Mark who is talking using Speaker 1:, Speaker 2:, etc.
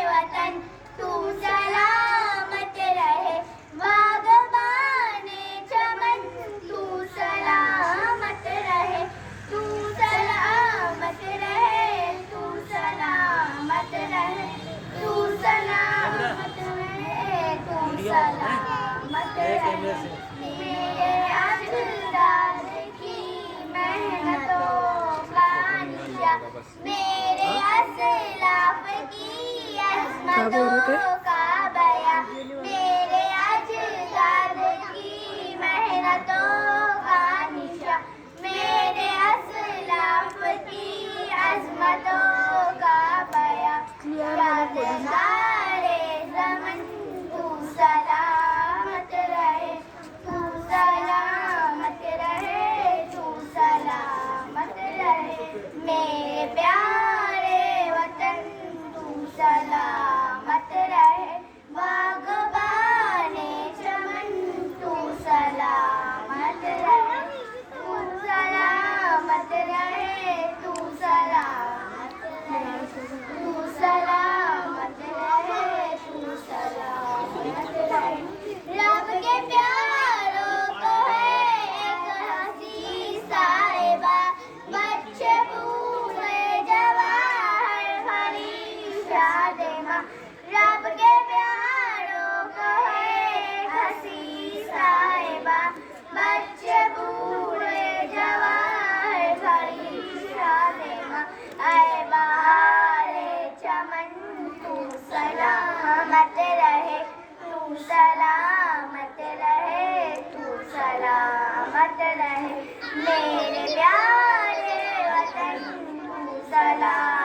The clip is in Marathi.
Speaker 1: वतन तू सलामत रहे, बागबाने चमन तू सलामत रहे, तू सलामत रहे, तू सलामत रहे, तू सलामत रहे, तू सलामत रहे। मेरे अजदाद की मेहनतों का निशा, मेरे असलाफ की अज़मतों का बयां, मेरे अजदाद की मेहनतों का निशा, मेरे असलाफ की अज़मतों का बयां। यादगारे ज़मन तू सलामत रहे, तू सलामत रहे, तू सलामत रहे। मेरे प्यारे वतन तू सलामत रहे, बागबाने चमन तू सलामत रहे, तू सलामत रहे, तू सलामत रहे, तू सलामत रहे, तू सलामत रहे। रब के प्यारों को है एक हंसी साहिबा, बच्चे बूढ़े जवान भरी शादे माँ। रब के प्यारों को है एक हंसी साहिबा, बच्चे बूढ़े जवान भरी शादे माँ। ऐ बहारे चमन तू सलामत रहे, तू सलामत रहे, तू सलामत रहे। मेरे प्यारे वतन तू सलामत